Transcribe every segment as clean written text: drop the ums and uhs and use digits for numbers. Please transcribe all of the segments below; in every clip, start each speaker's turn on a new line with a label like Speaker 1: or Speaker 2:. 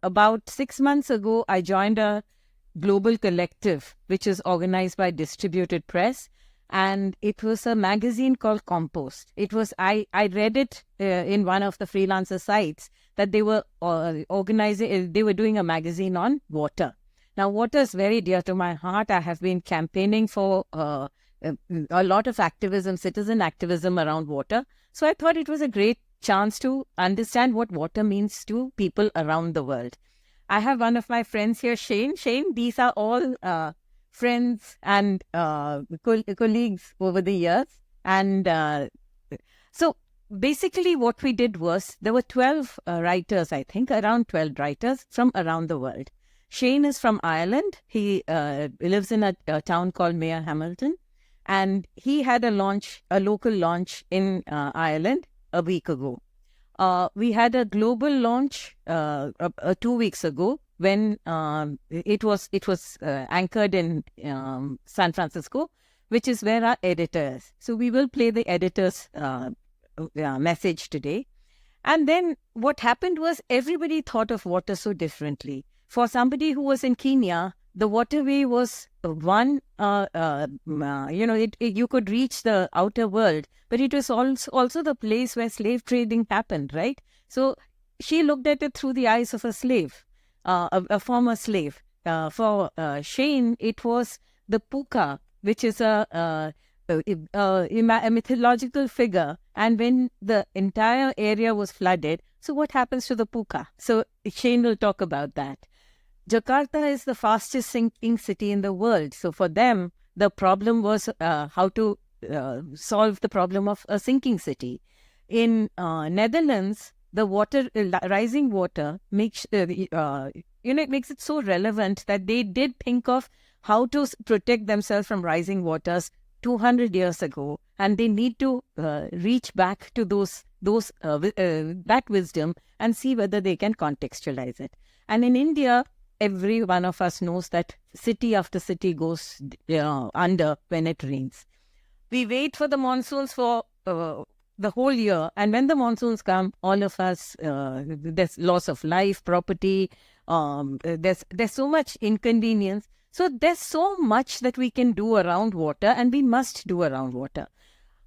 Speaker 1: about 6 months ago, I joined a global collective, which is organized by Distributed Press. And it was a magazine called Compost. I read it in one of the freelancer sites that they were they were doing a magazine on water. Now, water is very dear to my heart. I have been campaigning for a lot of activism, citizen activism around water. So I thought it was a great chance to understand what water means to people around the world. I have one of my friends here, Shane. Shane, these are all friends and colleagues over the years. And so basically what we did was, there were 12 writers, I think, around 12 writers from around the world. Shane is from Ireland. He lives in a town called Mayor Hamilton. And he had a local launch in Ireland a week ago. We had a global launch 2 weeks ago when it was anchored in San Francisco, which is where our editor is. So we will play the editor's message today. And then what happened was, everybody thought of water so differently. For somebody who was in Kenya, the waterway was one, you could reach the outer world, but it was also the place where slave trading happened, right? So she looked at it through the eyes of a slave, a former slave. For Shane, it was the Puca, which is a mythological figure. And when the entire area was flooded, so what happens to the Puca? So Shane will talk about that. Jakarta is the fastest sinking city in the world. So for them, the problem was how to solve the problem of a sinking city. In Netherlands, the rising water makes it makes it so relevant that they did think of how to protect themselves from rising waters 200 years ago, and they need to reach back to that wisdom and see whether they can contextualize it. And in India, every one of us knows that city after city goes under when it rains. We wait for the monsoons for the whole year, and when the monsoons come, all of us, there's loss of life, property, there's so much inconvenience. So there's so much that we can do around water, and we must do around water.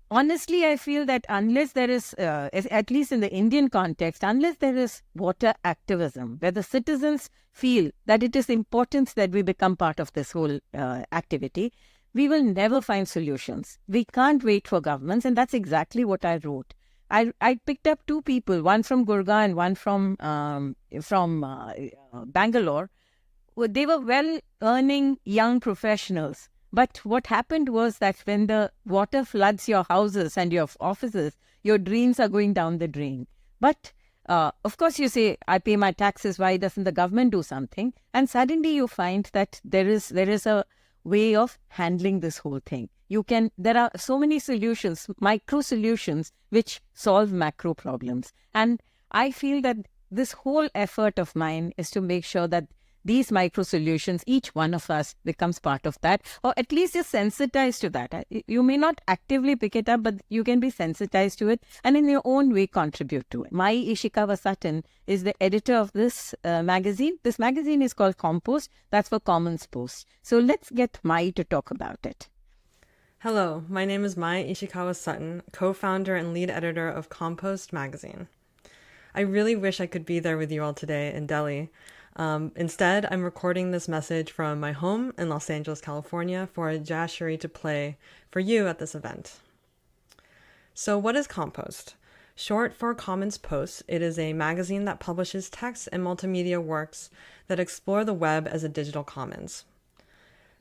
Speaker 1: Honestly, I feel that unless there is, at least in the Indian context, unless there is water activism, where the citizens feel that it is important that we become part of this whole activity, we will never find solutions. We can't wait for governments, and that's exactly what I wrote. I picked up two people, one from Gurgaon and one from Bangalore. They were well-earning young professionals. But what happened was that when the water floods your houses and your offices, your dreams are going down the drain. But of course you say, I pay my taxes, why doesn't the government do something? And suddenly you find that there is a way of handling this whole thing. There are so many solutions, micro solutions, which solve macro problems. And I feel that this whole effort of mine is to make sure that these micro solutions, each one of us becomes part of that, or at least is sensitized to that. You may not actively pick it up, but you can be sensitized to it and in your own way contribute to it. MAHI Ishikawa Sutton is the editor of this magazine. This magazine is called Compost. That's for Commons Post. So let's get MAHI to talk about it.
Speaker 2: Hello, my name is MAHI Ishikawa Sutton, co-founder and lead editor of Compost magazine. I really wish I could be there with you all today in Delhi. Instead, I'm recording this message from my home in Los Angeles, California for a Jashari to play for you at this event. So what is Compost? Short for Commons Post, it is a magazine that publishes text and multimedia works that explore the web as a digital commons.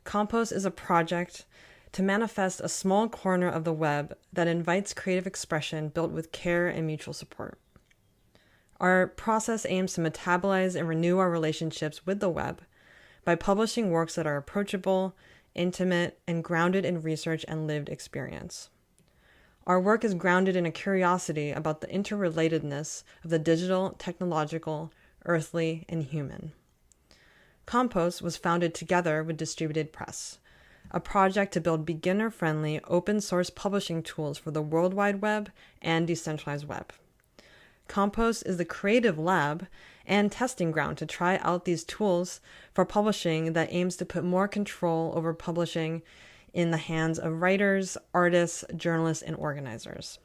Speaker 2: Compost is a project to manifest a small corner of the web that invites creative expression built with care and mutual support. Our process aims to metabolize and renew our relationships with the web by publishing works that are approachable, intimate, and grounded in research and lived experience. Our work is grounded in a curiosity about the interrelatedness of the digital, technological, earthly, and human. Compost was founded together with Distributed Press, a project to build beginner-friendly, open-source publishing tools for the World Wide Web and decentralized web. Compost is the creative lab and testing ground to try out these tools for publishing that aims to put more control over publishing in the hands of writers, artists, journalists, and organizers.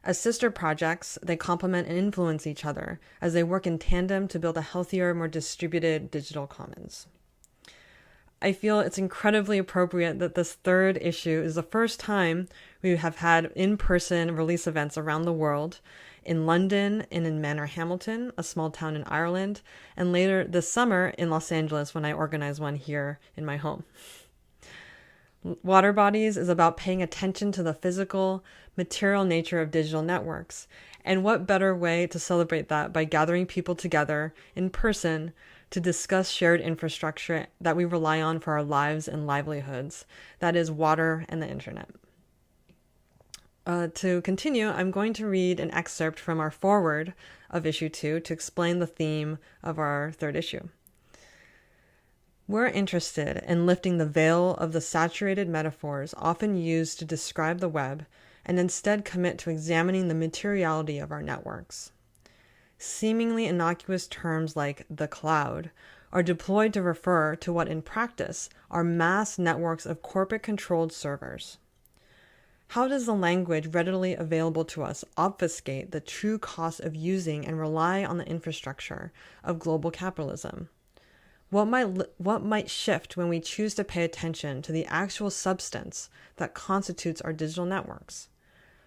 Speaker 2: As sister projects, they complement and influence each other as they work in tandem to build a healthier, more distributed digital commons. I feel it's incredibly appropriate that this third issue is the first time we have had in-person release events around the world, in London and in Manor Hamilton, a small town in Ireland, and later this summer in Los Angeles when I organize one here in my home. Water Bodies is about paying attention to the physical, material nature of digital networks. And what better way to celebrate that by gathering people together in person to discuss shared infrastructure that we rely on for our lives and livelihoods, that is water and the internet. To continue, I'm going to read an excerpt from our foreword of issue 2 to explain the theme of our third issue. We're interested in lifting the veil of the saturated metaphors often used to describe the web and instead commit to examining the materiality of our networks. Seemingly innocuous terms like the cloud are deployed to refer to what in practice are mass networks of corporate-controlled servers. How does the language readily available to us obfuscate the true cost of using and rely on the infrastructure of global capitalism? What might shift when we choose to pay attention to the actual substance that constitutes our digital networks?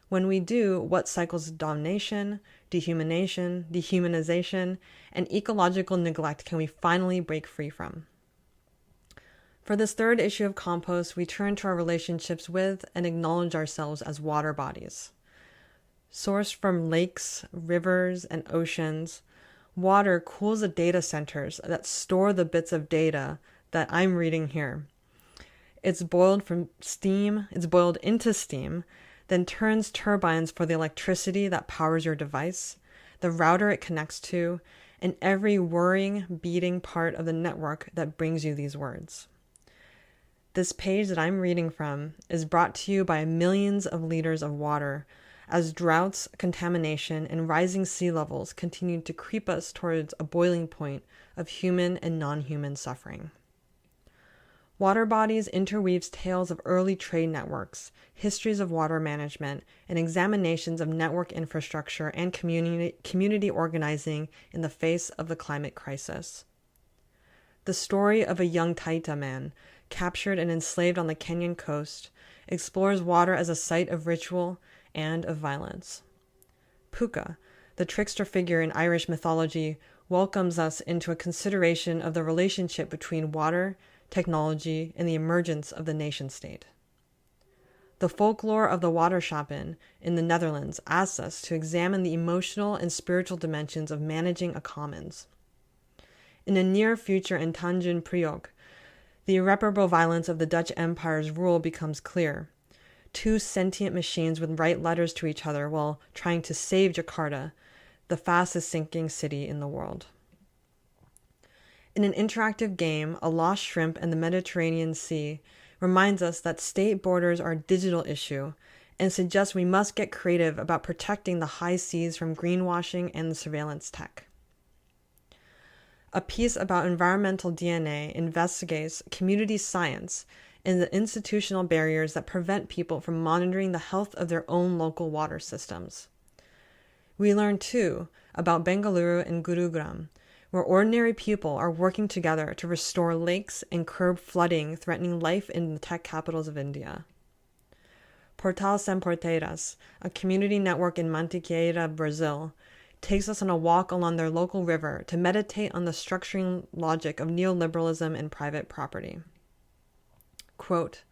Speaker 2: When we do, what cycles of domination, dehumanization, and ecological neglect can we finally break free from? For this third issue of Compost, we turn to our relationships with and acknowledge ourselves as water bodies. Sourced from lakes, rivers, and oceans, water cools the data centers that store the bits of data that I'm reading here. It's boiled into steam, then turns turbines for the electricity that powers your device, the router it connects to, and every whirring, beating part of the network that brings you these words. This page that I'm reading from is brought to you by millions of liters of water as droughts, contamination, and rising sea levels continue to creep us towards a boiling point of human and non-human suffering. Water Bodies interweaves tales of early trade networks, histories of water management, and examinations of network infrastructure and community organizing in the face of the climate crisis. The story of a young Taita man, captured and enslaved on the Kenyan coast, explores water as a site of ritual and of violence. Puca, the trickster figure in Irish mythology, welcomes us into a consideration of the relationship between water, technology, and the emergence of the nation-state. The folklore of the waterschappen in the Netherlands asks us to examine the emotional and spiritual dimensions of managing a commons. In a near future in Tanjung Priok, the irreparable violence of the Dutch Empire's rule becomes clear. Two sentient machines would write letters to each other while trying to save Jakarta, the fastest sinking city in the world. In an interactive game, A Lost Shrimp and the Mediterranean Sea reminds us that state borders are a digital issue and suggests we must get creative about protecting the high seas from greenwashing and the surveillance tech. A piece about environmental DNA investigates community science and the institutional barriers that prevent people from monitoring the health of their own local water systems. We learn, too, about Bengaluru and Gurugram, where ordinary people are working together to restore lakes and curb flooding threatening life in the tech capitals of India. Portal Sem Porteiras, a community network in Mantiqueira, Brazil, takes us on a walk along their local river to meditate on the structuring logic of neoliberalism and private property. Quote,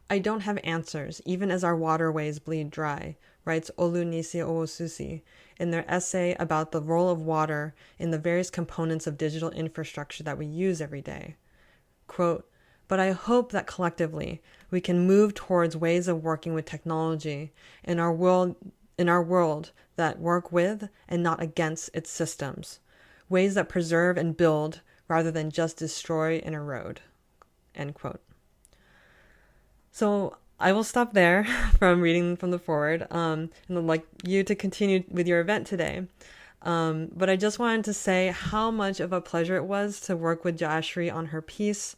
Speaker 2: "I don't have answers, even as our waterways bleed dry," writes Olunisi Owosusi in their essay about the role of water in the various components of digital infrastructure that we use every day. Quote, "But I hope that collectively we can move towards ways of working with technology in our world that work with and not against its systems, ways that preserve and build rather than just destroy and erode." End quote. So I will stop there from reading from the forward, and I'd like you to continue with your event today. But I just wanted to say how much of a pleasure it was to work with Jayashri on her piece.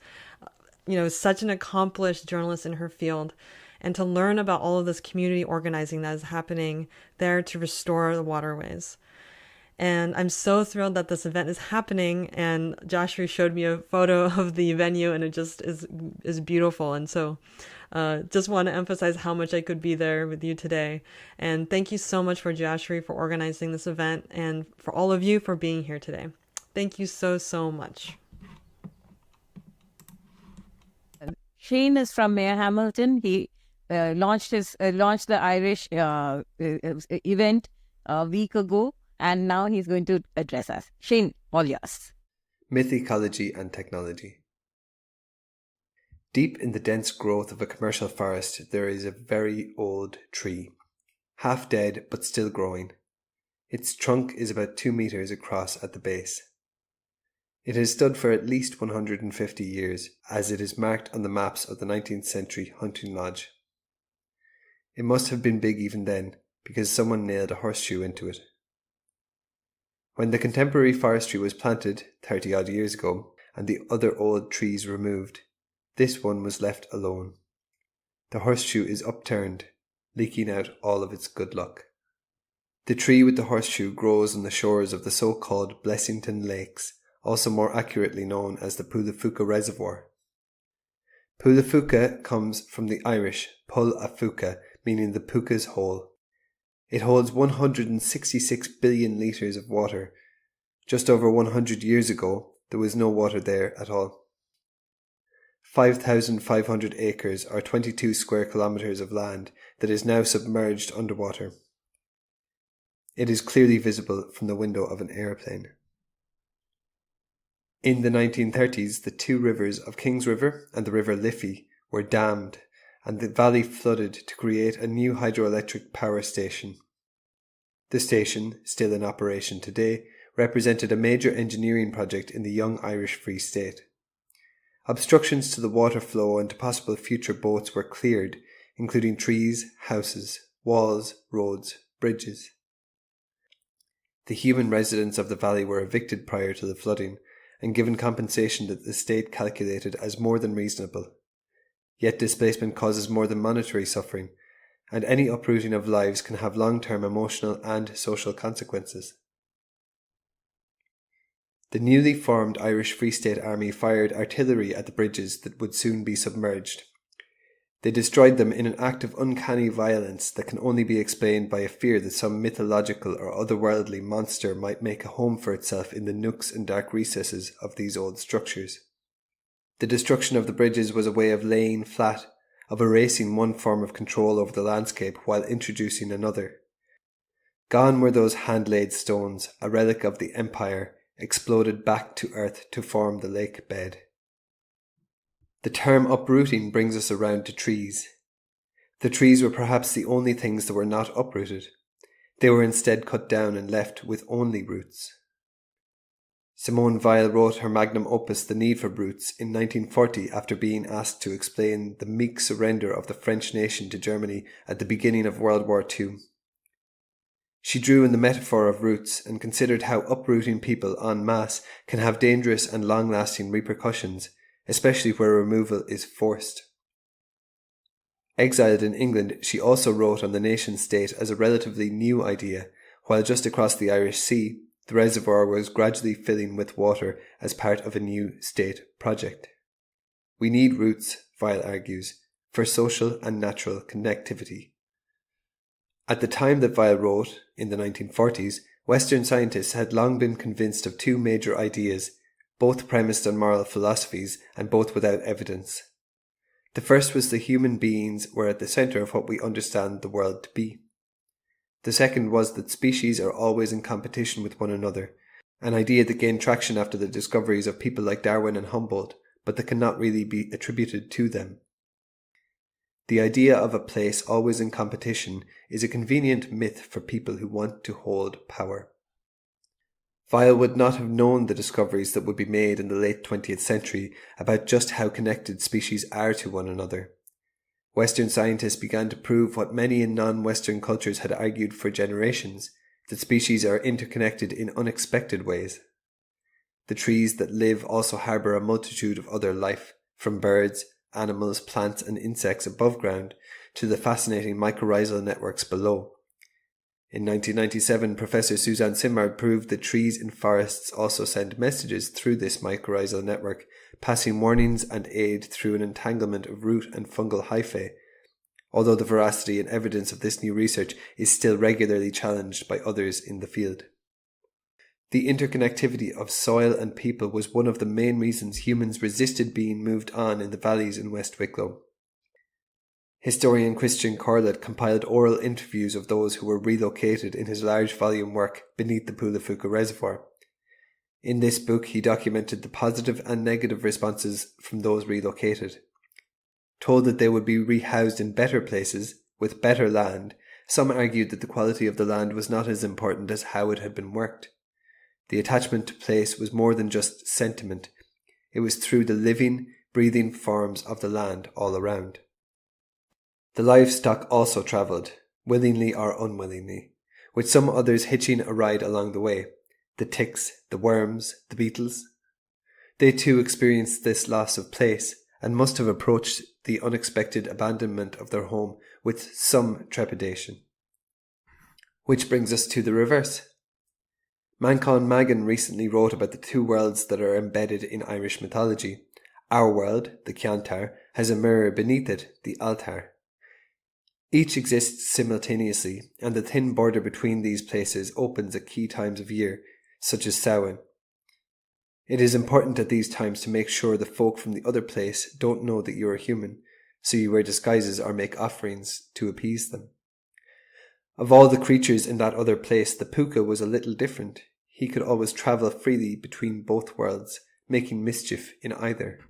Speaker 2: Such an accomplished journalist in her field, and to learn about all of this community organizing that is happening there to restore the waterways. And I'm so thrilled that this event is happening, and Jayashri showed me a photo of the venue, and it just is beautiful. And so just want to emphasize how much I could be there with you today. And thank you so much for Jayashri for organizing this event, and for all of you for being here today. Thank you so, so much.
Speaker 1: Shane is from Mayor Hamilton. He launched the Irish event a week ago, and now he's going to address us. Shane, all yours.
Speaker 3: Myth ecology and technology. Deep in the dense growth of a commercial forest, there is a very old tree, half dead but still growing. Its trunk is about 2 meters across at the base. It has stood for at least 150 years, as it is marked on the maps of the 19th century hunting lodge. It must have been big even then, because someone nailed a horseshoe into it. When the contemporary forestry was planted 30 odd years ago, and the other old trees removed, this one was left alone. The horseshoe is upturned, leaking out all of its good luck. The tree with the horseshoe grows on the shores of the so-called Blessington Lakes, also more accurately known as the Puca Reservoir. Puca comes from the Irish Pul a Fuca, meaning the Puca's hole. It holds 166 billion litres of water. Just over 100 years ago, there was no water there at all. 5,500 acres or 22 square kilometres of land that is now submerged underwater. It is clearly visible from the window of an aeroplane. In the 1930s, the two rivers of Kings River and the River Liffey were dammed, and the valley flooded to create a new hydroelectric power station. The station, still in operation today, represented a major engineering project in the young Irish Free State. Obstructions to the water flow and to possible future boats were cleared, including trees, houses, walls, roads, bridges. The human residents of the valley were evicted prior to the flooding, and given compensation that the state calculated as more than reasonable. Yet displacement causes more than monetary suffering, and any uprooting of lives can have long-term emotional and social consequences. The newly formed Irish Free State Army fired artillery at the bridges that would soon be submerged. They destroyed them in an act of uncanny violence that can only be explained by a fear that some mythological or otherworldly monster might make a home for itself in the nooks and dark recesses of these old structures. The destruction of the bridges was a way of laying flat, of erasing one form of control over the landscape while introducing another. Gone were those hand-laid stones, a relic of the empire, exploded back to earth to form the lake bed. The term uprooting brings us around to trees. The trees were perhaps the only things that were not uprooted. They were instead cut down and left with only roots. Simone Weil wrote her magnum opus The Need for Roots in 1940 after being asked to explain the meek surrender of the French nation to Germany at the beginning of World War II. She drew in the metaphor of roots and considered how uprooting people en masse can have dangerous and long-lasting repercussions, especially where removal is forced. Exiled in England, she also wrote on the nation-state as a relatively new idea, while just across the Irish Sea, the reservoir was gradually filling with water as part of a new state project. We need roots, Weil argues, for social and natural connectivity. At the time that Weil wrote, in the 1940s, Western scientists had long been convinced of two major ideas, both premised on moral philosophies and both without evidence. The first was that human beings were at the centre of what we understand the world to be. The second was that species are always in competition with one another, an idea that gained traction after the discoveries of people like Darwin and Humboldt, but that cannot really be attributed to them. The idea of a place always in competition is a convenient myth for people who want to hold power. Weil would not have known the discoveries that would be made in the late 20th century about just how connected species are to one another. Western scientists began to prove what many in non-Western cultures had argued for generations, that species are interconnected in unexpected ways. The trees that live also harbour a multitude of other life, from birds, animals, plants and insects above ground to the fascinating mycorrhizal networks below. In 1997, Professor Suzanne Simard proved that trees in forests also send messages through this mycorrhizal network, passing warnings and aid through an entanglement of root and fungal hyphae, although the veracity and evidence of this new research is still regularly challenged by others in the field. The interconnectivity of soil and people was one of the main reasons humans resisted being moved on in the valleys in West Wicklow. Historian Christian Corlett compiled oral interviews of those who were relocated in his large volume work Beneath the Puca Reservoir. In this book he documented the positive and negative responses from those relocated. Told that they would be rehoused in better places, with better land, some argued that the quality of the land was not as important as how it had been worked. The attachment to place was more than just sentiment. It was through the living, breathing forms of the land all around. The livestock also travelled, willingly or unwillingly, with some others hitching a ride along the way. The ticks, the worms, the beetles. They too experienced this loss of place and must have approached the unexpected abandonment of their home with some trepidation. Which brings us to the reverse. Manchán Magan recently wrote about the two worlds that are embedded in Irish mythology. Our world, the Ciantar, has a mirror beneath it, the Altar. Each exists simultaneously, and the thin border between these places opens at key times of year, such as Samhain. It is important at these times to make sure the folk from the other place don't know that you are human, so you wear disguises or make offerings to appease them. Of all the creatures in that other place, the Puca was a little different. He could always travel freely between both worlds, making mischief in either.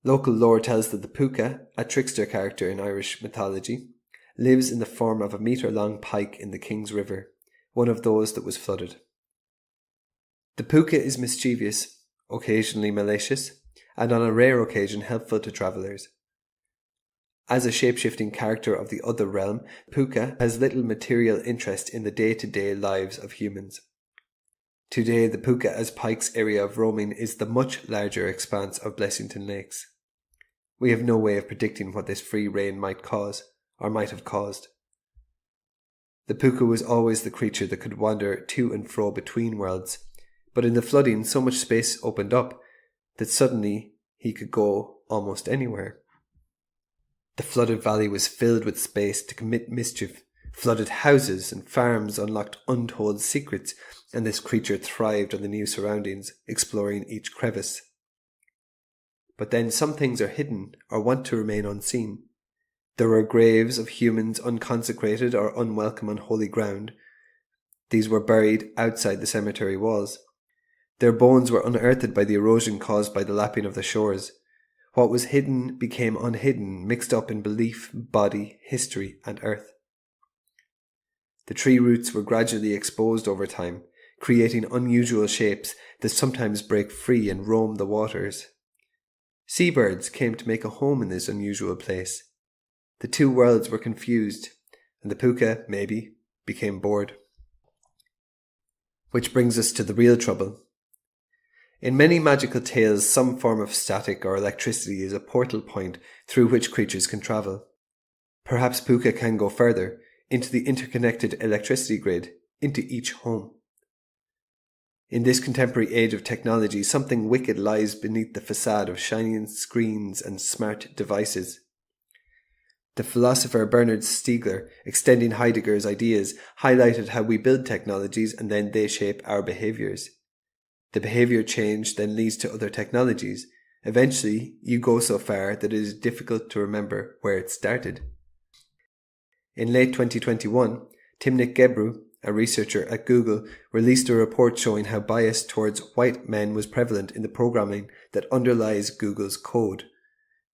Speaker 3: Local lore tells that the Puca, a trickster character in Irish mythology, lives in the form of a metre-long pike in the King's River, one of those that was flooded. The Puca is mischievous, occasionally malicious, and on a rare occasion helpful to travellers. As a shape-shifting character of the other realm, Puca has little material interest in the day-to-day lives of humans. Today, the Puca as Pike's area of roaming is the much larger expanse of Blessington Lakes. We have no way of predicting what this free reign might cause, or might have caused. The Puca was always the creature that could wander to and fro between worlds, but in the flooding so much space opened up that suddenly he could go almost anywhere. The flooded valley was filled with space to commit mischief. Flooded houses and farms unlocked untold secrets, and this creature thrived on the new surroundings, exploring each crevice. But then some things are hidden or want to remain unseen. There were graves of humans unconsecrated or unwelcome on holy ground. These were buried outside the cemetery walls. Their bones were unearthed by the erosion caused by the lapping of the shores. What was hidden became unhidden, mixed up in belief, body, history, and earth. The tree roots were gradually exposed over time, creating unusual shapes that sometimes break free and roam the waters. Seabirds came to make a home in this unusual place. The two worlds were confused, and the Puca, maybe, became bored. Which brings us to the real trouble. In many magical tales, some form of static or electricity is a portal point through which creatures can travel. Perhaps Puca can go further, into the interconnected electricity grid, into each home. In this contemporary age of technology, something wicked lies beneath the facade of shining screens and smart devices. The philosopher Bernard Stiegler, extending Heidegger's ideas, highlighted how we build technologies and then they shape our behaviours. The behaviour change then leads to other technologies. Eventually, you go so far that it is difficult to remember where it started. In late 2021, Timnit Gebru, a researcher at Google, released a report showing how bias towards white men was prevalent in the programming that underlies Google's code.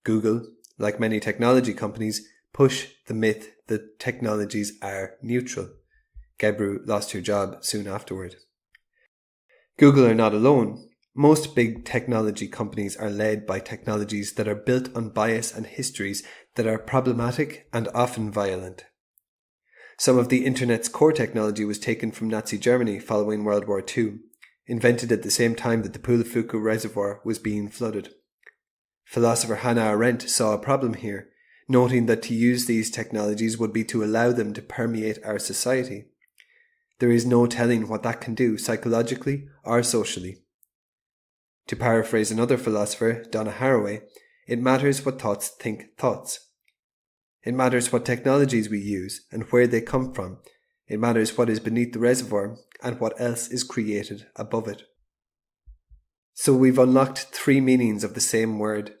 Speaker 3: Google, like many technology companies, push the myth that technologies are neutral. Gebru lost her job soon afterward. Google are not alone. Most big technology companies are led by technologies that are built on bias and histories that are problematic and often violent. Some of the internet's core technology was taken from Nazi Germany following World War II, invented at the same time that the Puca reservoir was being flooded. Philosopher Hannah Arendt saw a problem here, noting that to use these technologies would be to allow them to permeate our society. There is no telling what that can do psychologically or socially. To paraphrase another philosopher, Donna Haraway, it matters what thoughts think thoughts. It matters what technologies we use and where they come from. It matters what is beneath the reservoir and what else is created above it. So we've unlocked 3 meanings of the same word,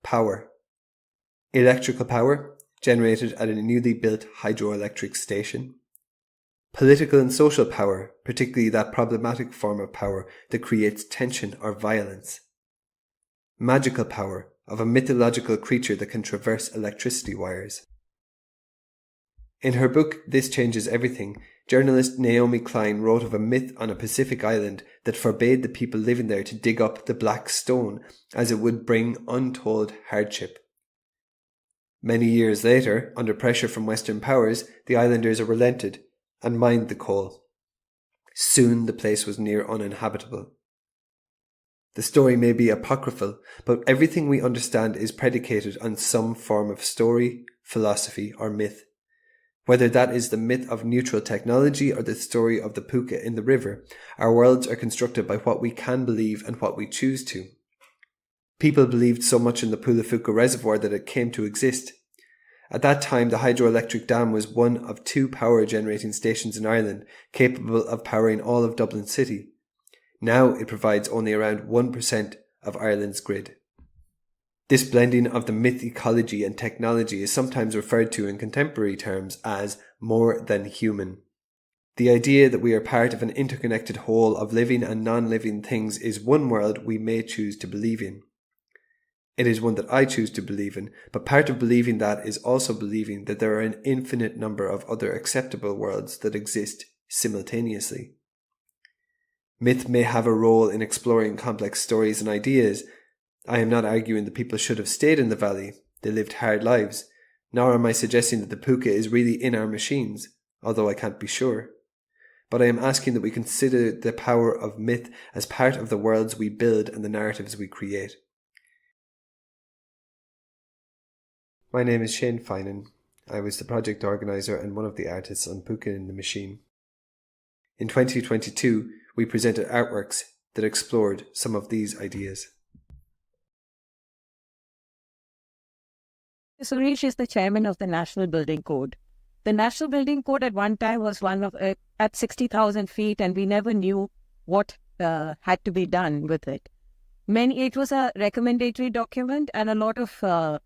Speaker 3: power. Electrical power, generated at a newly built hydroelectric station. Political and social power, particularly that problematic form of power that creates tension or violence. Magical power, of a mythological creature that can traverse electricity wires. In her book, This Changes Everything, journalist Naomi Klein wrote of a myth on a Pacific island that forbade the people living there to dig up the black stone, as it would bring untold hardship. Many years later, under pressure from Western powers, the islanders relented and mined the coal. Soon the place was near uninhabitable. The story may be apocryphal, but everything we understand is predicated on some form of story, philosophy, or myth. Whether that is the myth of neutral technology or the story of the Puca in the river, our worlds are constructed by what we can believe and what we choose to. People believed so much in the Puca reservoir that it came to exist. At that time, the hydroelectric dam was one of 2 power generating stations in Ireland capable of powering all of Dublin City. Now it provides only around 1% of Ireland's grid. This blending of the myth ecology and technology is sometimes referred to in contemporary terms as more than human. The idea that we are part of an interconnected whole of living and non-living things is one world we may choose to believe in. It is one that I choose to believe in, but part of believing that is also believing that there are an infinite number of other acceptable worlds that exist simultaneously. Myth may have a role in exploring complex stories and ideas. I am not arguing that people should have stayed in the valley. They lived hard lives. Nor am I suggesting that the Puca is really in our machines, although I can't be sure. But I am asking that we consider the power of myth as part of the worlds we build and the narratives we create. My name is Shane Finan. I was the project organiser and one of the artists on Puca in the Machine. In 2022, we presented artworks that explored some of these ideas.
Speaker 1: Suresh is the chairman of the National Building Code. The National Building Code at one time was one of at 60,000 feet, and we never knew what had to be done with it. It was a recommendatory document, and a lot of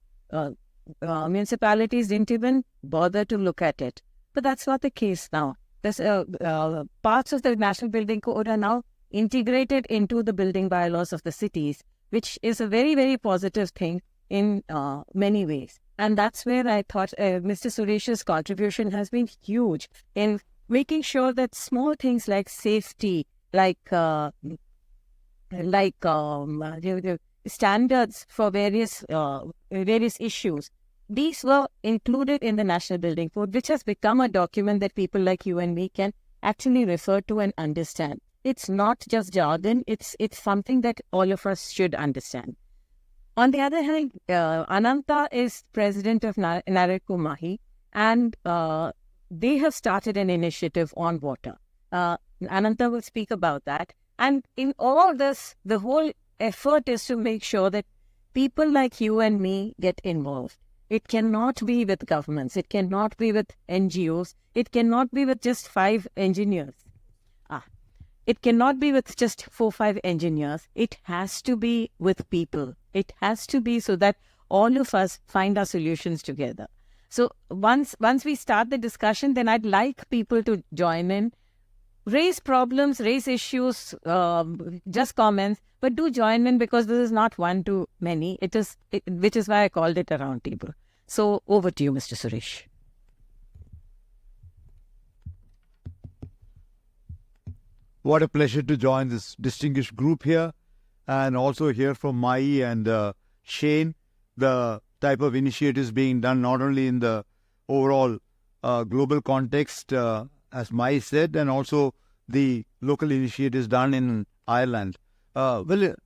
Speaker 1: municipalities didn't even bother to look at it. But that's not the case now. Parts of the National Building Code are now integrated into the building bylaws of the cities, which is a very, very positive thing in many ways. And that's where I thought Mr. Suresh's contribution has been huge in making sure that small things like safety, like standards for various issues, these were included in the National Building Code, which has become a document that people like you and me can actually refer to and understand. It's not just jargon, it's something that all of us should understand. On the other hand, Ananta is president of NAREDCO MAHI, and they have started an initiative on water. Ananta will speak about that. And in all this, the whole effort is to make sure that people like you and me get involved. It cannot be with governments. It cannot be with NGOs. It cannot be with just 5 engineers. It cannot be with just 4-5 engineers. It has to be with people. It has to be so that all of us find our solutions together. So once we start the discussion, then I'd like people to join in, raise problems, raise issues, just comments, but do join in, because this is not one to many. Which is why I called it a round table. So over to you, Mr. Suresh.
Speaker 4: What a pleasure to join this distinguished group here, and also hear from MAHI and Shane, the type of initiatives being done not only in the overall global context, as Mai said, and also the local initiatives done in Ireland. In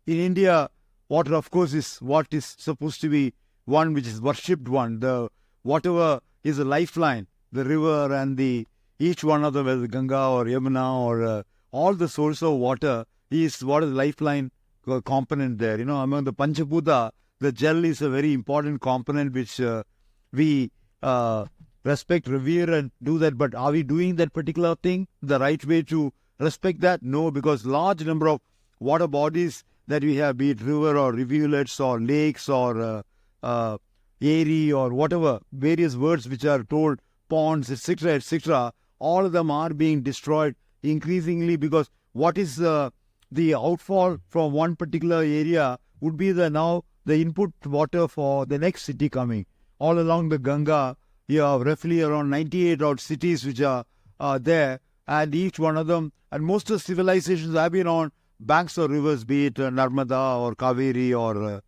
Speaker 4: India, water, of course, is what is supposed to be one which is worshipped one. The whatever is a lifeline, the river and each one of them, whether Ganga or Yamuna or all the source of water is what is lifeline component there. Among the Panchabhuta, the jal is a very important component which we respect, revere and do that. But are we doing that particular thing the right way to respect that? No, because large number of water bodies that we have, be it river or rivulets or lakes or airy or whatever, various words which are told, ponds, etc., all of them are being destroyed increasingly because what is the outfall from one particular area would be the input water for the next city coming. All along the Ganga, you have roughly around 98 odd cities which are there, and each one of them, and most of the civilizations have been on banks of rivers, be it Narmada or Kaveri or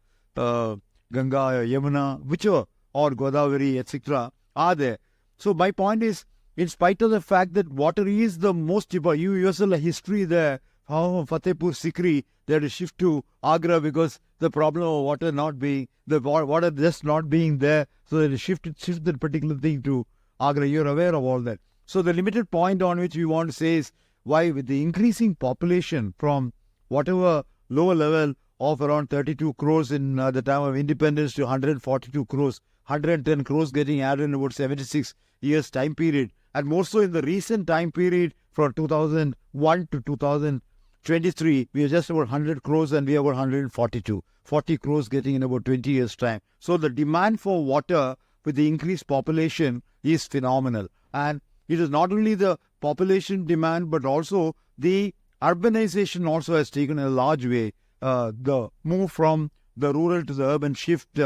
Speaker 4: Ganga or Yamuna, whichever, or Godavari, etc., are there. So my point is, in spite of the fact that water is the most important, you yourself a history there, how Fatehpur Sikri, they had to shift to Agra because the problem of water not being, the water just not being there, so they shift that particular thing to Agra. You're aware of all that. So the limited point on which we want to say is why with the increasing population from whatever lower level of around 32 crores in the time of independence to 142 crores, 110 crores getting added in about 76 years time period, and more so in the recent time period from 2001 to 2023, we are just about 100 crores and we are about 142. 40 crores getting in about 20 years time. So the demand for water with the increased population is phenomenal. And it is not only the population demand, but also the urbanization also has taken a large way. The move from the rural to the urban shift,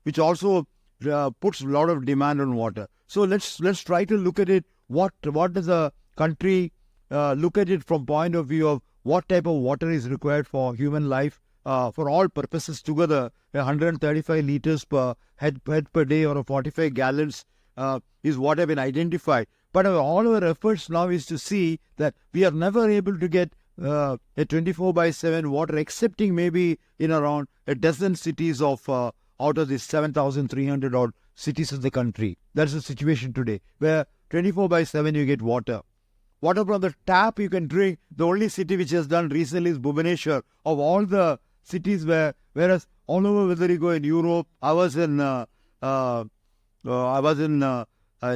Speaker 4: which also puts a lot of demand on water. So let's try to look at it. What does a country look at it from point of view of what type of water is required for human life for all purposes together? 135 liters per head per day or 45 gallons is what have been identified. But all our efforts now is to see that we are never able to get a 24/7 water, excepting maybe in around a dozen cities of out of the 7,300 odd cities of the country. That's the situation today, where 24/7 you get water. Water from the tap you can drink. The only city which has done recently is Bhubaneswar. Of all the cities whereas all over, whether you go in Europe, I was in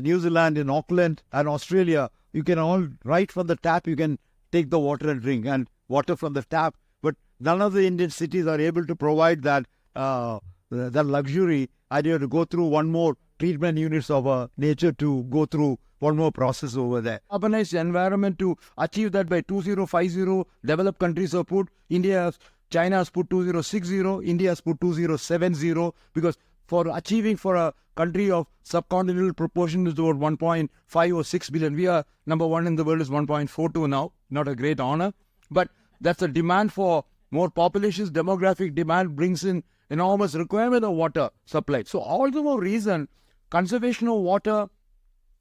Speaker 4: New Zealand, in Auckland and Australia, you can all, right from the tap, you can take the water and drink, and water from the tap. But none of the Indian cities are able to provide that luxury idea to go through one more treatment units of nature, to go through one more process over there. Urbanized environment to achieve that by 2050, developed countries have put, China has put 2060, India has put 2070, because for achieving for a country of subcontinental proportion is about 1.5 or 6 billion. We are number one in the world is 1.42 now. Not a great honor, but that's a demand for more populations. Demographic demand brings in enormous requirement of water supply. So all the more reason, conservation of water,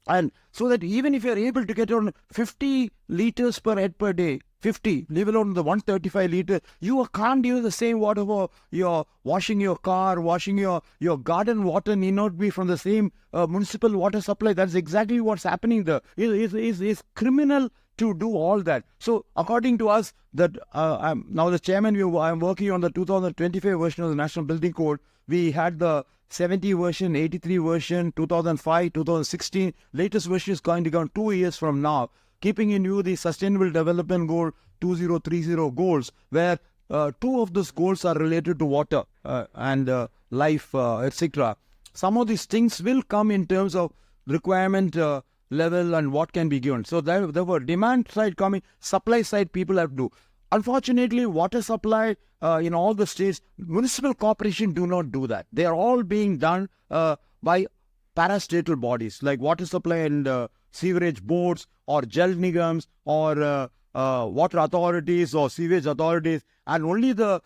Speaker 4: and so that even if you are able to get on 50 liters per head per day, 50, leave alone the 135 liters, you can't use the same water for your washing your car, washing your garden. Water need not be from the same municipal water supply. That's exactly what's happening there. It's criminal to do all that. So according to us, that I'm now the chairman, I'm working on the 2025 version of the National Building Code. We had the 70 version, 83 version, 2005, 2016. Latest version is going to come 2 years from now, keeping in view the Sustainable Development Goal 2030 goals, where 2 of those goals are related to water and life, etc. Some of these things will come in terms of requirement level and what can be given. So there were demand side coming, supply side people have to do. Unfortunately, water supply in all the states, municipal corporation do not do that. They are all being done by parastatal bodies like water supply and sewerage boards or Jal Nigams or water authorities or sewage authorities, and only the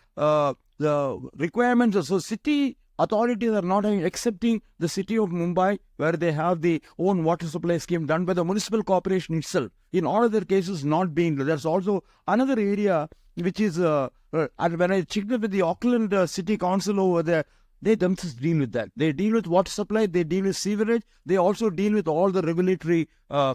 Speaker 4: requirements. So city authorities are not accepting the city of Mumbai, where they have the own water supply scheme done by the municipal corporation itself. In all other cases, not being. There's also another area which is, and when I checked it with the Auckland City Council over there, they themselves deal with that. They deal with water supply, they deal with sewerage, they also deal with all the regulatory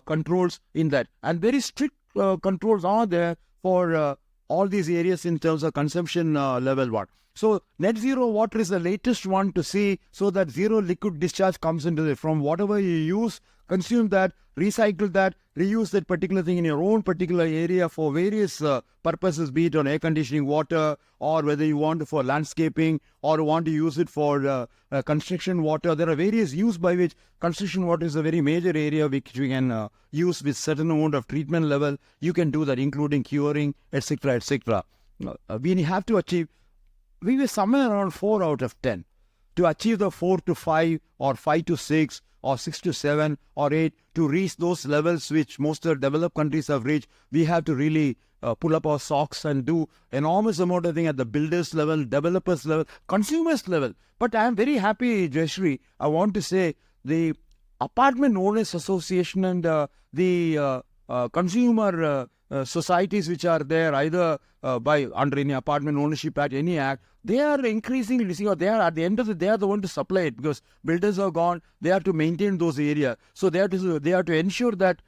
Speaker 4: controls in that. And very strict controls are there for all these areas in terms of consumption level 1. So net zero water is the latest one to see, so that zero liquid discharge comes into it. From whatever you use, consume that, recycle that, reuse that particular thing in your own particular area for various purposes, be it on air conditioning water, or whether you want it for landscaping, or want to use it for construction water. There are various uses by which construction water is a very major area which we can use with certain amount of treatment level. You can do that, including curing, etc., etc. We have to achieve, we were somewhere around 4 out of 10. To achieve the 4 to 5 or 5 to 6 or 6 to 7 or 8, to reach those levels which most of the developed countries have reached, we have to really pull up our socks and do enormous amount of thing at the builders level, developers level, consumers level. But I am very happy, Jayashree. I want to say the Apartment Owners Association and the consumer societies which are there, either by under any apartment ownership act, any act, they are increasingly, they are at the end of the day, they are the one to supply it, because builders are gone, they have to maintain those areas. So they have to ensure that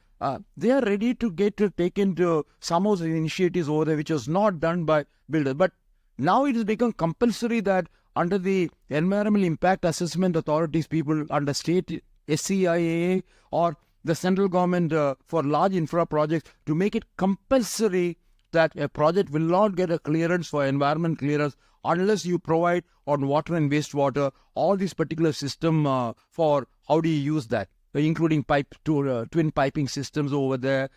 Speaker 4: they are ready to take into some of the initiatives over there which was not done by builders. But now it has become compulsory that under the Environmental Impact Assessment Authorities, people under state SCIAA or the central government for large infra projects, to make it compulsory that a project will not get a clearance for environment clearance unless you provide on water and wastewater all these particular system for how do you use that, including twin piping systems over there,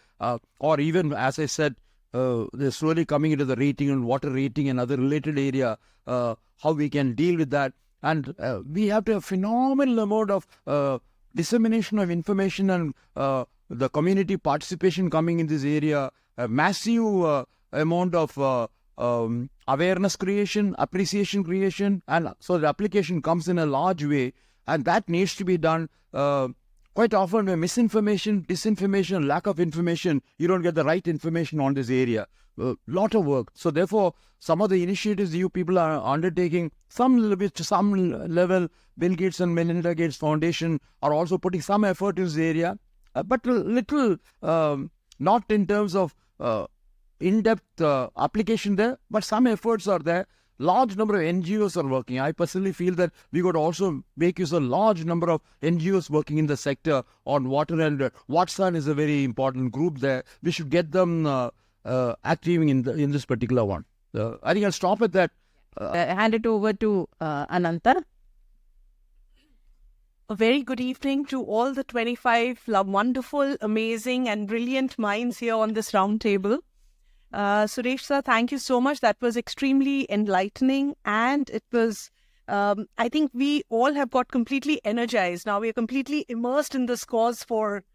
Speaker 4: or even, as I said, they're slowly coming into the rating and water rating and other related area, how we can deal with that. And we have to have phenomenal amount of dissemination of information and the community participation coming in this area, a massive amount of awareness creation, appreciation creation, and so the application comes in a large way, and that needs to be done. Quite often when misinformation, disinformation, lack of information, you don't get the right information on this area. Lot of work. So therefore, some of the initiatives you people are undertaking, some level, Bill Gates and Melinda Gates Foundation are also putting some effort in this area, but little, not in terms of in-depth application there, but some efforts are there. Large number of NGOs are working. I personally feel that we could also make use of a large number of NGOs working in the sector on water, and Watson is a very important group there. We should get them active in this particular one. I think I'll stop at that.
Speaker 1: Hand it over to Ananta.
Speaker 5: A very good evening to all the 25 wonderful, amazing and brilliant minds here on this round table. Suresh sir, thank you so much. That was extremely enlightening, and it was, I think we all have got completely energized. Now we are completely immersed in this cause for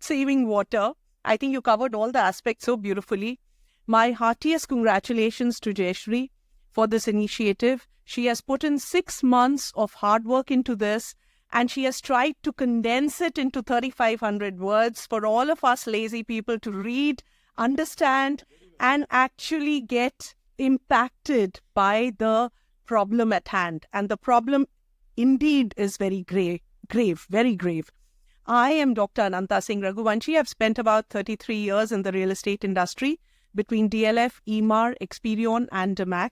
Speaker 5: saving water. I think you covered all the aspects so beautifully. My heartiest congratulations to Jayashree for this initiative. She has put in 6 months of hard work into this, and she has tried to condense it into 3,500 words for all of us lazy people to read, understand, and actually get impacted by the problem at hand. And the problem indeed is very grave, very grave. I am Dr. Ananta Singh Raghuvanshi. I've spent about 33 years in the real estate industry between DLF, EMAR, Experion and DMAC.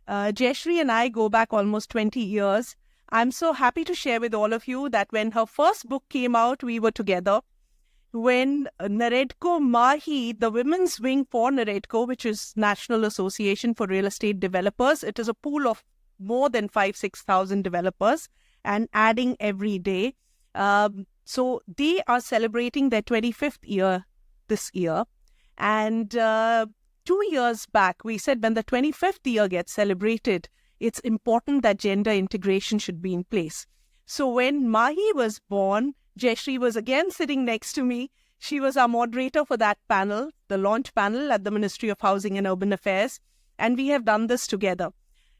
Speaker 5: Jayashree and I go back almost 20 years. I'm so happy to share with all of you that when her first book came out, we were together. When NAREDCO MAHI, the women's wing for NAREDCO, which is National Association for Real Estate Developers, it is a pool of more than 5,000-6,000 developers and adding every day. So they are celebrating their 25th year this year. And 2 years back, we said when the 25th year gets celebrated, it's important that gender integration should be in place. So when MAHI was born, Jayashree was again sitting next to me. She was our moderator for that panel, the launch panel at the Ministry of Housing and Urban Affairs, and we have done this together.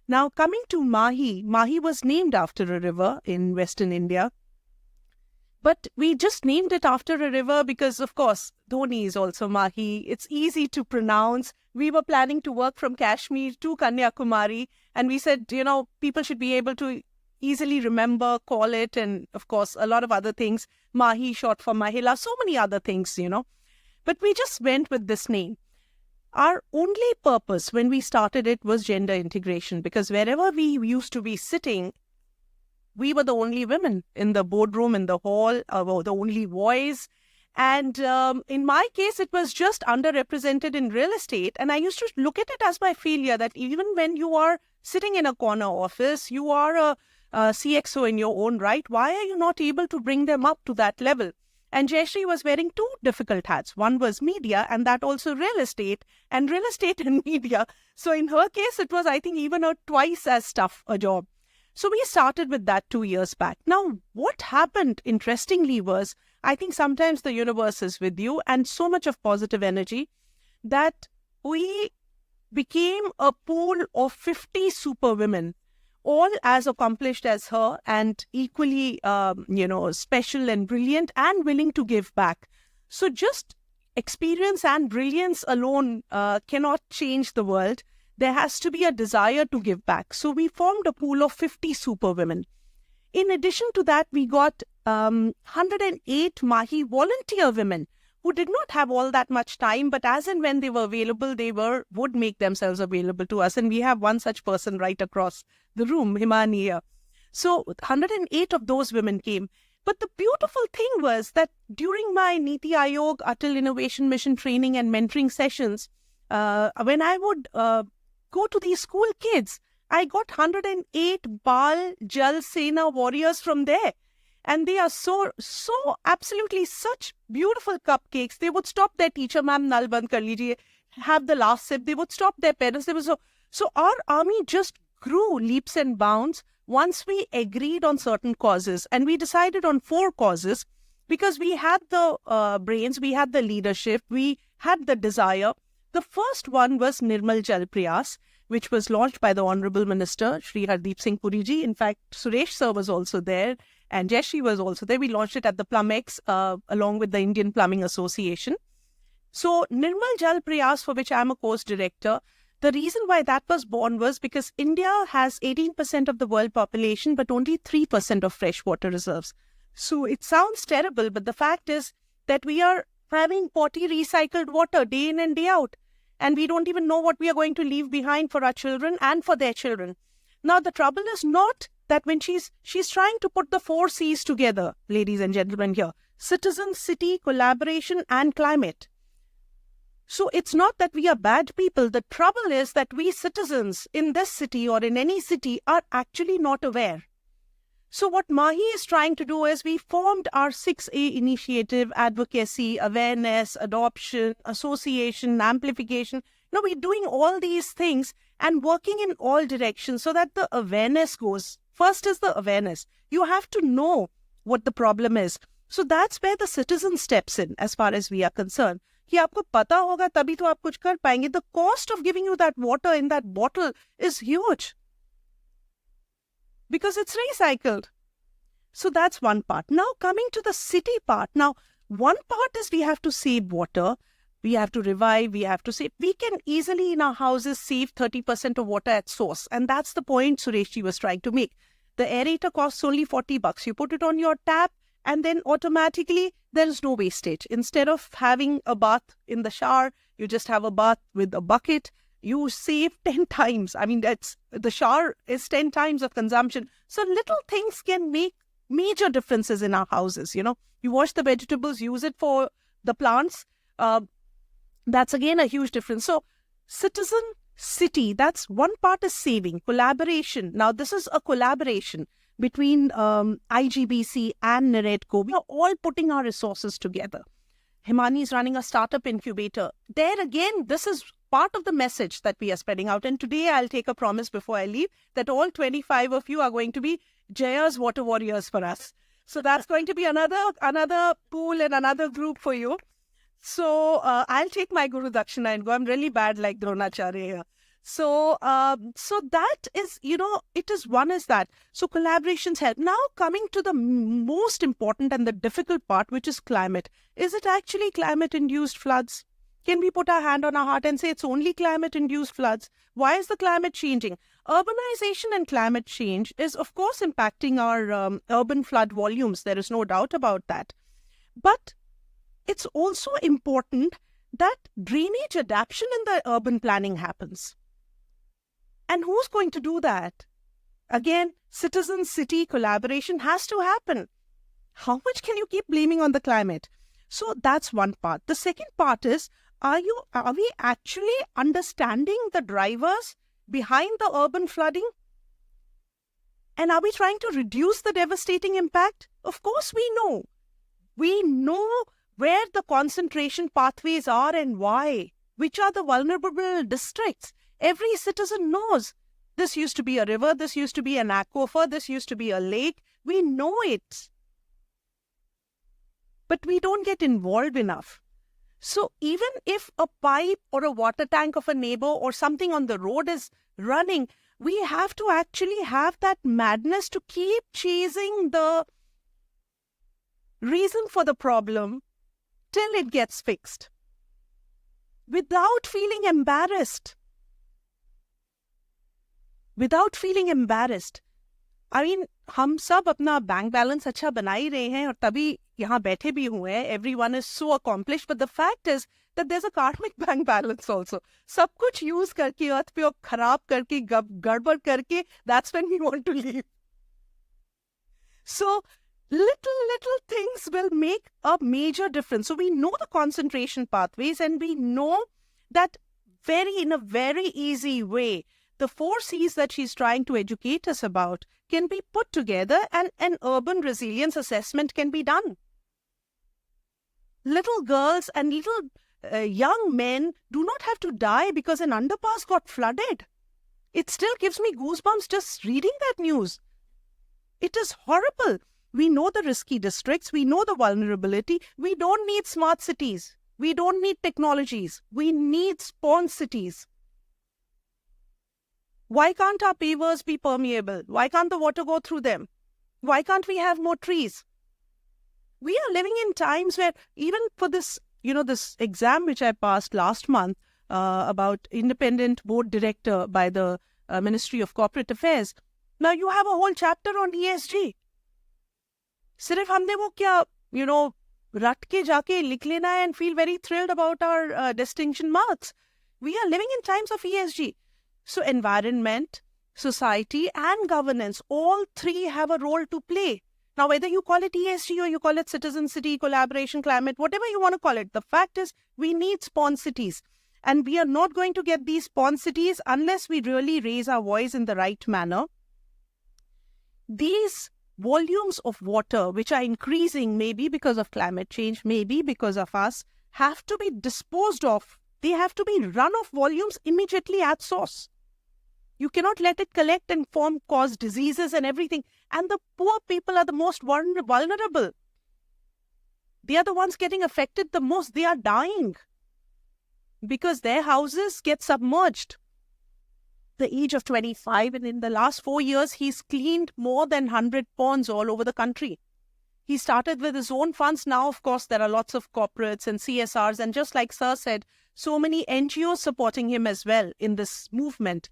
Speaker 5: Now, coming to Mahi, Mahi was named after a river in Western India. But we just named it after a river because, of course, Dhoni is also Mahi. It's easy to pronounce. We were planning to work from Kashmir to Kanyakumari, and we said, people should be able to easily remember, call it, and of course, a lot of other things. Mahi, short for Mahila, so many other things, But we just went with this name. Our only purpose when we started it was gender integration, because wherever we used to be sitting, we were the only women in the boardroom, in the hall, the only boys. And in my case, it was just underrepresented in real estate. And I used to look at it as my failure, that even when you are sitting in a corner office, you are a CXO in your own right, why are you not able to bring them up to that level? And Jayashree was wearing two difficult hats. One was media, and that also real estate, and real estate and media. So in her case, it was, I think, even twice as tough a job. So we started with that 2 years back. Now, what happened, interestingly, was I think sometimes the universe is with you and so much of positive energy that we became a pool of 50 super women, all as accomplished as her and equally, special and brilliant and willing to give back. So just experience and brilliance alone cannot change the world. There has to be a desire to give back. So we formed a pool of 50 super women. In addition to that, we got 108 MAHI volunteer women who did not have all that much time, but as and when they were available, they would make themselves available to us. And we have one such person right across the room, Himani. So 108 of those women came. But the beautiful thing was that during my Niti Aayog, Atal Innovation Mission training and mentoring sessions, when I would go to these school kids, I got 108 Bal Jal Sena warriors from there. And they are so absolutely such beautiful cupcakes. They would stop their teacher, ma'am, nal band kar lijiye, have the last sip. They would stop their parents. They were so our army just grew leaps and bounds once we agreed on certain causes. And we decided on 4 causes because we had the brains, we had the leadership, we had the desire. The first one was Nirmal Jal Prayas, which was launched by the Honorable Minister, Shri Hardeep Singh Puri ji. In fact, Suresh sir was also there and Jayashree was also there. We launched it at the Plumex along with the Indian Plumbing Association. So Nirmal Jal Prayas, for which I am a course director, the reason why that was born was because India has 18% of the world population, but only 3% of freshwater reserves. So it sounds terrible, but the fact is that we are having potty recycled water day in and day out. And we don't even know what we are going to leave behind for our children and for their children. Now, the trouble is not that when she's trying to put the 4 C's together, ladies and gentlemen here, citizen, city, collaboration, and climate. So it's not that we are bad people. The trouble is that we citizens in this city or in any city are actually not aware. So what MAHI is trying to do is we formed our 6A initiative, advocacy, awareness, adoption, association, amplification. Now we're doing all these things and working in all directions so that the awareness goes. First is the awareness. You have to know what the problem is. So that's where the citizen steps in as far as we are concerned. कि आपको पता होगा तभी तो आप कुछ कर पाएंगे. The cost of giving you that water in that bottle is huge because it's recycled. So that's one part. Now coming to the city part. Now one part is we have to save water. We have to revive. We have to save. We can easily in our houses save 30% of water at source. And that's the point Suresh was trying to make. The aerator costs only $40. You put it on your tap and then automatically there is no wastage. Instead of having a bath in the shower, you just have a bath with a bucket. You save 10 times. I mean, the shower is 10 times of consumption. So little things can make major differences in our houses. You wash the vegetables, use it for the plants. That's again a huge difference. So citizen, city, that's one part is saving, collaboration. Now this is a collaboration between IGBC and NAREDCO. We are all putting our resources together. Himani is running a startup incubator. There again, this is part of the message that we are spreading out. And today I'll take a promise before I leave that all 25 of you are going to be Jaya's water warriors for us. So that's going to be another pool and another group for you. So I'll take my Guru Dakshina and go. I'm really bad like Dronacharya here. So, so that is, it is one is that. So collaborations help. Now coming to the most important and the difficult part, which is climate. Is it actually climate-induced floods? Can we put our hand on our heart and say it's only climate-induced floods? Why is the climate changing? Urbanization and climate change is, of course, impacting our urban flood volumes. There is no doubt about that. But it's also important that drainage adaptation in the urban planning happens. And who's going to do that? Again, citizen-city collaboration has to happen. How much can you keep blaming on the climate? So that's one part. The second part is, are we actually understanding the drivers behind the urban flooding? And are we trying to reduce the devastating impact? Of course we know. We know where the concentration pathways are and why. Which are the vulnerable districts? Every citizen knows. This used to be a river, this used to be an aquifer, this used to be a lake. We know it. But we don't get involved enough. So even if a pipe or a water tank of a neighbor or something on the road is running, we have to actually have that madness to keep chasing the reason for the problem till it gets fixed without feeling embarrassed. Without feeling embarrassed. I mean, हम सब अपना bank balance अच्छा बना ही रहे हैं और तभी यहाँ बैठे भी हुए हैं. Everyone is so accomplished, but the fact is that there's a karmic bank balance also. सब कुछ use करके अर्थ पे और खराब करके गड़बड़ करके, that's when we want to leave. So little things will make a major difference. So we know the concentration pathways and we know that in a very easy way, the 4 C's that she's trying to educate us about can be put together and an urban resilience assessment can be done. Little girls and little young men do not have to die because an underpass got flooded. It still gives me goosebumps just reading that news. It is horrible. We know the risky districts. We know the vulnerability. We don't need smart cities. We don't need technologies. We need spawn cities. Why can't our pavers be permeable? Why can't the water go through them? Why can't we have more trees? We are living in times where even for this, this exam which I passed last month about independent board director by the Ministry of Corporate Affairs, now you have a whole chapter on ESG. सिर्फ हमने वो क्या, रट के जाके लिख लेना है and feel very thrilled about our distinction marks. We are living in times of ESG. So environment, society and governance, all 3 have a role to play. Now, whether you call it ESG or you call it citizen city, collaboration, climate, whatever you want to call it, the fact is we need spawn cities. And we are not going to get these spawn cities unless we really raise our voice in the right manner. These volumes of water, which are increasing maybe because of climate change, maybe because of us, have to be disposed of. They have to be runoff volumes immediately at source. You cannot let it collect and cause diseases and everything. And the poor people are the most vulnerable. They are the ones getting affected the most. They are dying because their houses get submerged. The age of 25, and in the last 4 years, he's cleaned more than 100 ponds all over the country. He started with his own funds. Now, of course, there are lots of corporates and CSRs. And just like Sir said, so many NGOs supporting him as well in this movement.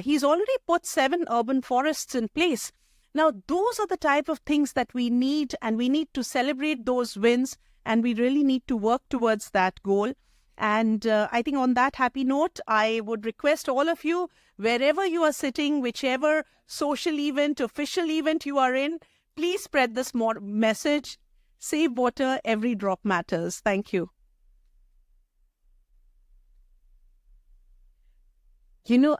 Speaker 5: He's already put 7 urban forests in place. Now, those are the type of things that we need, and we need to celebrate those wins, and we really need to work towards that goal. And I think on that happy note, I would request all of you, wherever you are sitting, whichever social event, official event you are in, please spread this message. Save water, every drop matters. Thank you.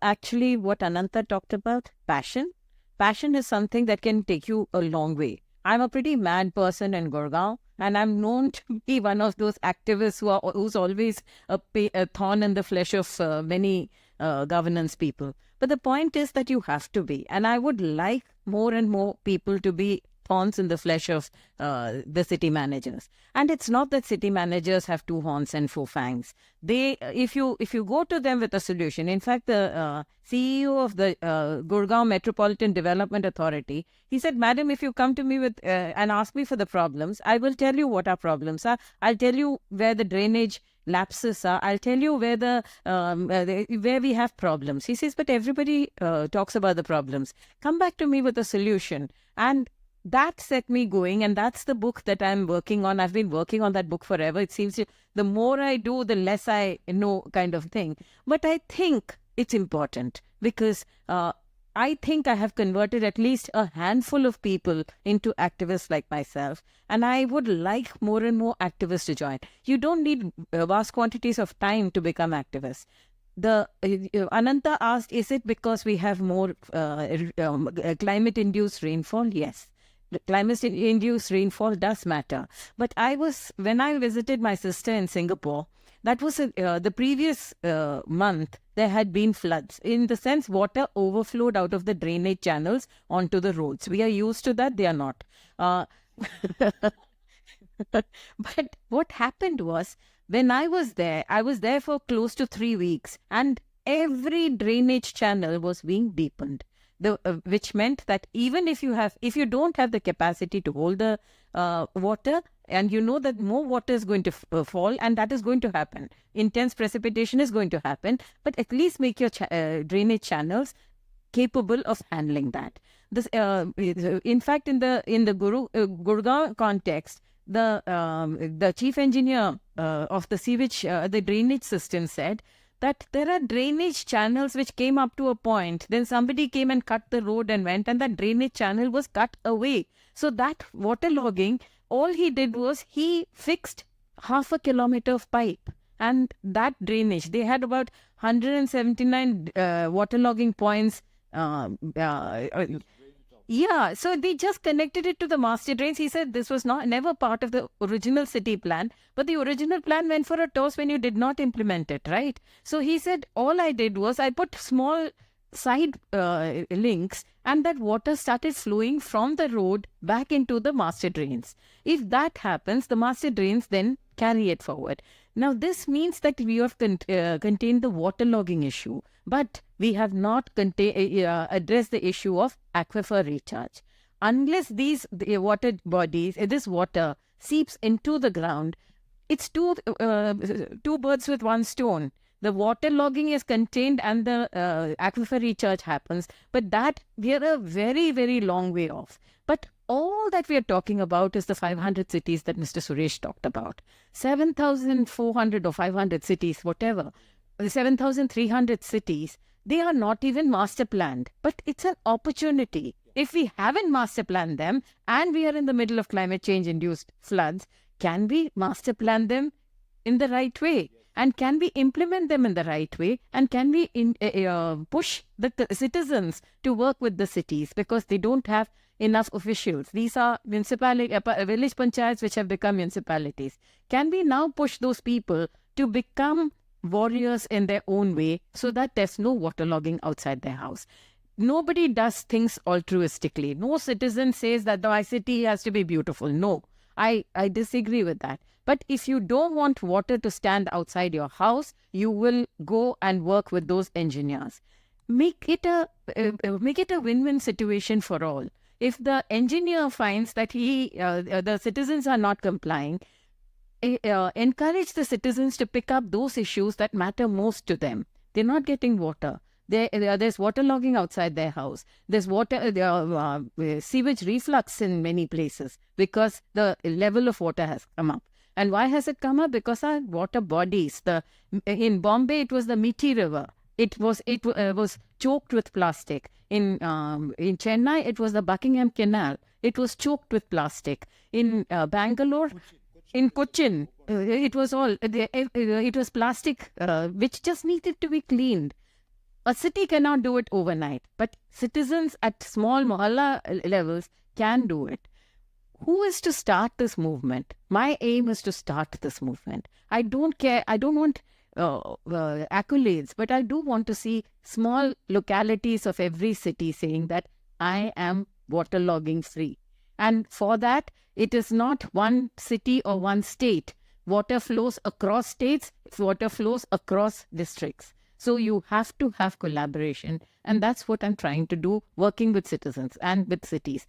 Speaker 1: Actually what Ananta talked about, passion. Passion is something that can take you a long way. I'm a pretty mad person in Gurgaon, and I'm known to be one of those activists who's always a thorn in the flesh of many governance people. But the point is that you have to be. And I would like more and more people to be thorns in the flesh of the city managers. And it's not that city managers have 2 horns and 4 fangs. They, if you go to them with a solution, in fact, the CEO of the Gurgaon Metropolitan Development Authority, he said, "Madam, if you come to me with and ask me for the problems, I will tell you what our problems are. I'll tell you where the drainage lapses are. I'll tell you where where we have problems." He says, "But everybody talks about the problems. Come back to me with a solution." And that set me going, and that's the book that I'm working on. I've been working on that book forever. It seems the more I do, the less I know, kind of thing. But I think it's important because I think I have converted at least a handful of people into activists like myself. And I would like more and more activists to join. You don't need vast quantities of time to become activists. Ananta asked, is it because we have more climate-induced rainfall? Yes. Climate-induced rainfall does matter. But when I visited my sister in Singapore, that was the previous month, there had been floods. In the sense, water overflowed out of the drainage channels onto the roads. We are used to that, they are not. But what happened was, when I was there for close to 3 weeks, and every drainage channel was being deepened. Which meant that even if you don't have the capacity to hold the water, and you know that more water is going to fall, and that is going to happen. Intense precipitation is going to happen, but at least make your drainage channels capable of handling that. This, in fact, in the Gurgaon context, the chief engineer of the sewage, the drainage system said that there are drainage channels which came up to a point. Then somebody came and cut the road and went, and that drainage channel was cut away. So that waterlogging, all he did was he fixed half a kilometer of pipe. And that drainage, they had about 179 waterlogging points. Yeah, so they just connected it to the master drains. He said this was never part of the original city plan, but the original plan went for a toss when you did not implement it, right? So he said, all I did was I put small side links, and that water started flowing from the road back into the master drains. If that happens, the master drains then carry it forward. Now, this means that we have contained the waterlogging issue, but we have not addressed the issue of aquifer recharge. Unless the water bodies, this water seeps into the ground, it's two birds with one stone. The waterlogging is contained and the aquifer recharge happens, but that we are a very, very long way off. But all that we are talking about is the 500 cities that Mr. Suresh talked about. 7,400 or 500 cities, whatever, 7,300 cities, they are not even master planned, but it's an opportunity. If we haven't master planned them and we are in the middle of climate change induced floods, can we master plan them in the right way? And can we implement them in the right way? And can we push the citizens to work with the cities because they don't have enough officials? These are village panchayats which have become municipalities. Can we now push those people to become warriors in their own way so that there's no waterlogging outside their house? Nobody does things altruistically. No citizen says that my city has to be beautiful. No, I disagree with that. But if you don't want water to stand outside your house, you will go and work with those engineers. Make it a win-win situation for all. If the engineer finds that the citizens are not complying, encourage the citizens to pick up those issues that matter most to them. They're not getting water. There's waterlogging outside their house. There's sewage reflux in many places because the level of water has come up. And why has it come up? Because our water bodies. In Bombay, it was the Mithi River. It was choked with plastic. In Chennai, it was the Buckingham Canal. It was choked with plastic. In Bangalore, in Cochin, it was plastic which just needed to be cleaned. A city cannot do it overnight, but citizens at small mohalla levels can do it. Who is to start this movement? My aim is to start this movement. I don't care. I don't want accolades, but I do want to see small localities of every city saying that I am waterlogging free. And for that, it is not one city or one state. Water flows across states, water flows across districts. So you have to have collaboration. And that's what I'm trying to do, working with citizens and with cities.